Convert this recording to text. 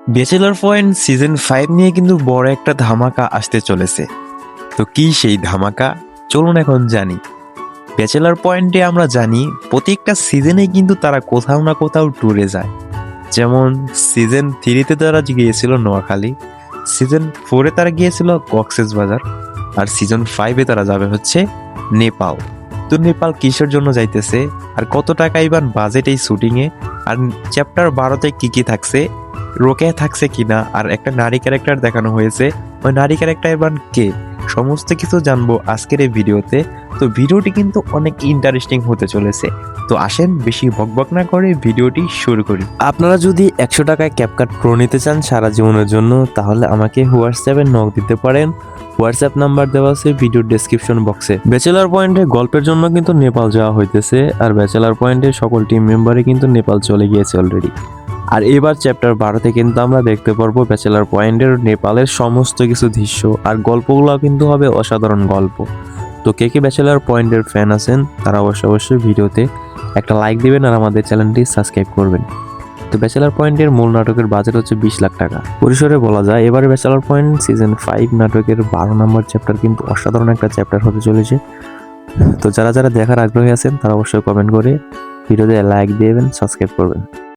Bachelor point season 5 নিয়ে কিন্তু বড় একটা ধামাকা আসতে চলেছে। তো কি সেই ধামাকা, চলুন এখন জানি। ব্যাচেলর পয়েন্টে আমরা জানি প্রত্যেকটা সিজনে কিন্তু তারা কোথাও না কোথাও ট্যুরে যায়। যেমন সিজন 3-তে তারা গিয়েছিল নোয়াখালী, সিজন 4-এ তারা গিয়েছিল কক্সবাজার, আর সিজন 5-এ তারা যাবে হচ্ছে নেপাল। তো নেপাল কিসের জন্য যাইতেছে, আর কত টাকা ইবান বাজেট এই শুটিংয়ে, আর চ্যাপ্টার 12-তে কি কি থাকছে, রোকেয়া থাকছে কিনা, আর একটা নারী ক্যারেক্টার দেখানো হয়েছে, ওই নারী ক্যারেক্টার ইবান কে, সমস্ত কিছু জানবো আজকের এই ভিডিওতে। তো ভিডিওটি কিন্তু অনেক ইন্টারেস্টিং হতে চলেছে। তো আসেন বেশি বকবক না করে ভিডিওটি শুরু করি। আপনারা যদি 100 টাকায় ক্যাপকাট প্রো নিতে চান সারা জীবনের জন্য, তাহলে আমাকে হোয়াটসঅ্যাপে নক দিতে পারেন। হোয়াটসঅ্যাপ নাম্বার দেওয়া আছে ভিডিওর ডেসক্রিপশন বক্সে। ব্যাচেলার পয়েন্টে গল্পের জন্য কিন্তু নেপাল যাওয়া হইতেছে, আর ব্যাচেলার পয়েন্টের সকল টিম মেম্বারই কিন্তু নেপাল চলে গিয়েছে অলরেডি। আর এবার চ্যাপ্টার 12-তে কিন্তু আমরা দেখতে পারবো ব্যাচেলার পয়েন্টের নেপালের সমস্ত কিছু দৃশ্য, আর গল্পগুলো কিন্তু হবে অসাধারণ গল্প। তো কে কে ব্যাচেলার পয়েন্টের ফ্যান আছেন তারা অবশ্যই ভিডিওতে একটা লাইক দিবেন আর আমাদের চ্যানেলটি সাবস্ক্রাইব করবেন। তো ব্যাচেলার পয়েন্টের মূল নাটকের বাজেট হচ্ছে 20 লাখ টাকা। পরিসরে বলা যায় এবারে ব্যাচেলার পয়েন্ট সিজন 5 নাটকের 12 নম্বর চ্যাপ্টার কিন্তু অসাধারণ একটা চ্যাপ্টার হতে চলেছে। তো যারা যারা দেখার আগ্রহী আছেন তারা অবশ্যই কমেন্ট করে ভিডিওতে লাইক দিবেন, সাবস্ক্রাইব করবেন।